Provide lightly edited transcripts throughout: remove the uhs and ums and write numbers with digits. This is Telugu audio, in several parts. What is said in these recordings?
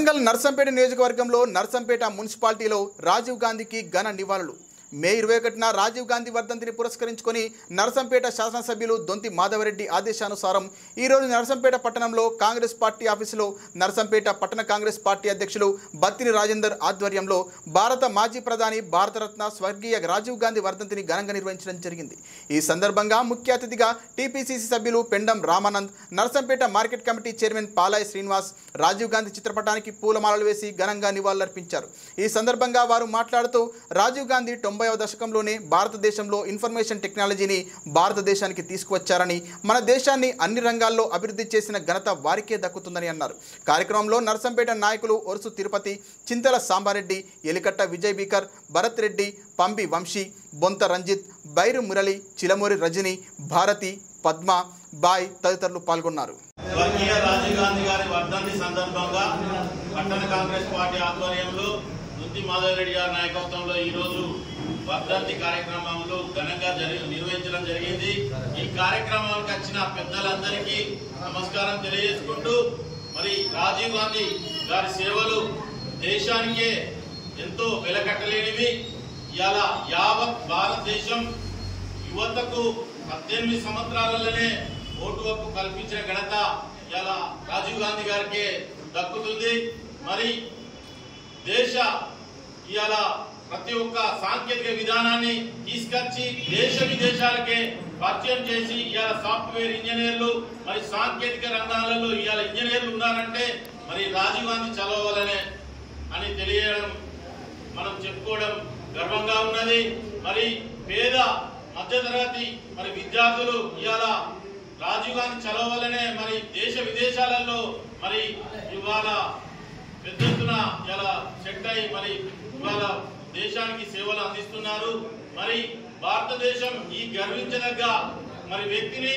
వరంగల్ నర్సంపేట నియోజకవర్గంలో నర్సంపేట మున్సిపాలిటీలో రాజీవ్ గాంధీకి ఘన నివాళులు. మే 21న రాజీవ్ గాంధీ వర్ధంతిని పురస్కరించుకొని నర్సంపేట శాసనసభ్యులు దొంతి మాధవరెడ్డి ఆదేశానుసారం ఈరోజు నర్సంపేట పట్టణంలో కాంగ్రెస్ పార్టీ ఆఫీసులో నర్సంపేట పట్టణ కాంగ్రెస్ పార్టీ అధ్యక్షులు బత్తిని రాజేందర్ ఆధ్వర్యంలో భారత మాజీ ప్రధాని భారతరత్న స్వర్గీయ రాజీవ్ గాంధీ వర్ధంతిని ఘనంగా నిర్వహించడం జరిగింది. ఈ సందర్భంగా ముఖ్య అతిథిగా టీపీసీసీ సభ్యులు Pendam Ramanand, Narsampet market committee chairman Palai Srinivas Rajiv Gandhi చిత్రపటానికి పూలమాలలు వేసి ఘనంగా నివాళులర్పించారు. ఈ సందర్భంగా వారు మాట్లాడుతూ రాజీవ్ గాంధీ 90వ దశకంలోనే భారతదేశంలో ఇన్ఫర్మేషన్ టెక్నాలజీని భారతదేశానికి తీసుకువచ్చారని, మన దేశాన్ని అన్ని రంగాల్లో అభివృద్ధి చేసిన ఘనత వారికే దక్కుతుందని అన్నారు. కార్యక్రమంలో నర్సంపేట నాయకులు ఒరుసు తిరుపతి, చింతల సాంబారెడ్డి, ఎలికట్ట విజయ్ బీకర్, భరత్ రెడ్డి, పంబి వంశీ, బొంత రంజిత్, బైరు మురళి, చిలమూరి రజని, భారతి, పద్మ, బాయ్ తదితరులు పాల్గొన్నారు. రాజీవ్ గాంధీ గారి వర్ధంతి సందర్భంగా పట్టణ కాంగ్రెస్ పార్టీ ఆధ్వర్యంలో దొంతి మాధవరెడ్డి గారి నాయకత్వంలో ఈ రోజు వర్ధంతి కార్యక్రమంలో ఘనంగా నిర్వహించడం జరిగింది. ఈ కార్యక్రమానికి వచ్చిన పెద్దలందరికీ నమస్కారం తెలియజేసుకుంటూ, మరి రాజీవ్ గాంధీ గారి సేవలు దేశానికే ఎంతో వెలకట్టలేనివి. ఇవాళ యావత్ భారతదేశం యువతకు 18 సంవత్సరాలలోనే ఓటు హక్కు కల్పించిన ఘనత ఇవాళ రాజీవ్ గాంధీ గారికి దక్కుతుంది. మరి దేశ ఇవాళ ప్రతి ఒక్క సాంకేతిక విధానాన్ని తీసుకొచ్చి దేశ విదేశాలకే పరిచయం చేసి ఇవాళ సాఫ్ట్వేర్ ఇంజనీర్లు, మరి సాంకేతిక రంగాలలో ఇవాళ ఇంజనీర్లు ఉన్నారంటే మరి రాజీవ్ గాంధీ చదవాలనే అని తెలియడం, మనం చెప్పుకోవడం గర్వంగా ఉన్నది. మరి పేద మధ్యతరగతి మరి విద్యార్థులు ఇవాళ రాజీవ్ గాంధీ చదవాలనే మరి దేశ విదేశాలలో మరి ఇవాళ పెద్ద ఎత్తున ఇలా సెట్ అయి మరి ఇవాళ దేశానికి సేవలు అందిస్తున్నారు. మరి భారతదేశం ఈ గర్వించదగ్గ మరి వ్యక్తిని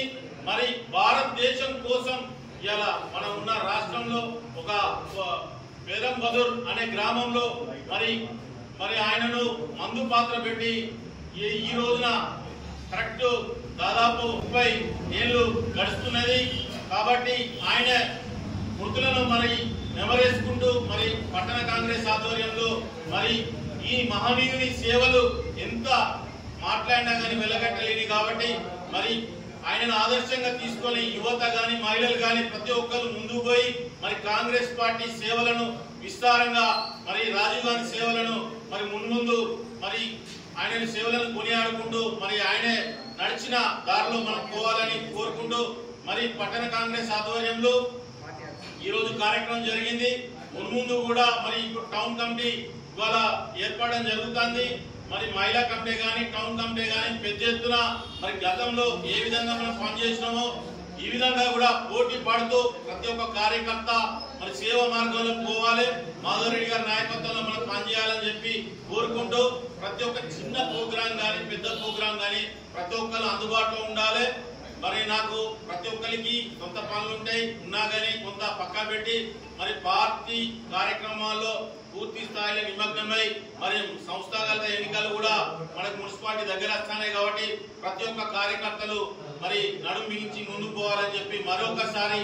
మరి భారతదేశం కోసం ఇలా మనం ఉన్న రాష్ట్రంలో ఒక పేరంబదూర్ అనే గ్రామంలో మరి ఆయనను మందు పాత్ర పెట్టి ఈ రోజున కరెక్ట్ దాదాపు 30 ఏళ్ళు గడుస్తున్నది. కాబట్టి ఆయన మృతులను మరి నెమరేసుకుంటూ మరి పట్టణ కాంగ్రెస్ ఆధ్వర్యంలో మరి ఈ మహనీయుని సేవలు ఎంత మాట్లాడినా కానీ వెలగట్టలేని కాబట్టి మరి ఆయనను ఆదర్శంగా తీసుకొని యువత గాని మహిళలు గాని ప్రతి ఒక్కరు ముందుకు పోయి మరి కాంగ్రెస్ పార్టీ సేవలను విస్తారంగా మరి రాజీవ్ గాంధీ సేవలను మరి మున్ముందు మరి ఆయన సేవలను కొనియాడుకుంటూ మరి ఆయన నడిచిన దారిలో మనం పోవాలని కోరుకుంటూ మరి పట్టణ కాంగ్రెస్ ఆధ్వర్యంలో ఈ రోజు కార్యక్రమం జరిగింది. మున్ముందు కూడా మరి ఇప్పుడు టౌన్ కమిటీ ఇవాళ ఏర్పడడం జరుగుతుంది. మరి మహిళా కమిటీ కానీ టౌన్ కమిటీ కానీ పెద్ద ఎత్తున మరి గతంలో ఏ విధంగా మనం పనిచేసినామో ఈ విధంగా కూడా పోటీ పడుతూ ప్రతి ఒక్క కార్యకర్త మరి సేవ మార్గంలో పోవాలి, మాధవరెడ్డి గారి నాయకత్వంలో మనం పనిచేయాలని చెప్పి కోరుకుంటూ ప్రతి ఒక్క చిన్న ప్రోగ్రాం కానీ పెద్ద ప్రోగ్రాం కానీ ప్రతి ఒక్కరు అందుబాటులో ఉండాలి. మరి నాకు ప్రతి ఒక్కరికి కొంత పనులు ఉంటాయి ఉన్నా కానీ కొంత పక్కా పెట్టి మరి పార్టీ కార్యక్రమాల్లో పూర్తి స్థాయిలో నిమగ్నమై మరి సంస్థాగత ఎన్నికలు కూడా మనకు మున్సిపాలిటీ దగ్గర వస్తున్నాయి కాబట్టి ప్రతి ఒక్క కార్యకర్తలు మరి నడుము బిగించి ముందుకు పోవాలని చెప్పి మరొకసారి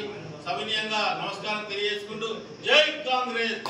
సవినయంగా నమస్కారం తెలియజేసుకుంటూ జై కాంగ్రెస్.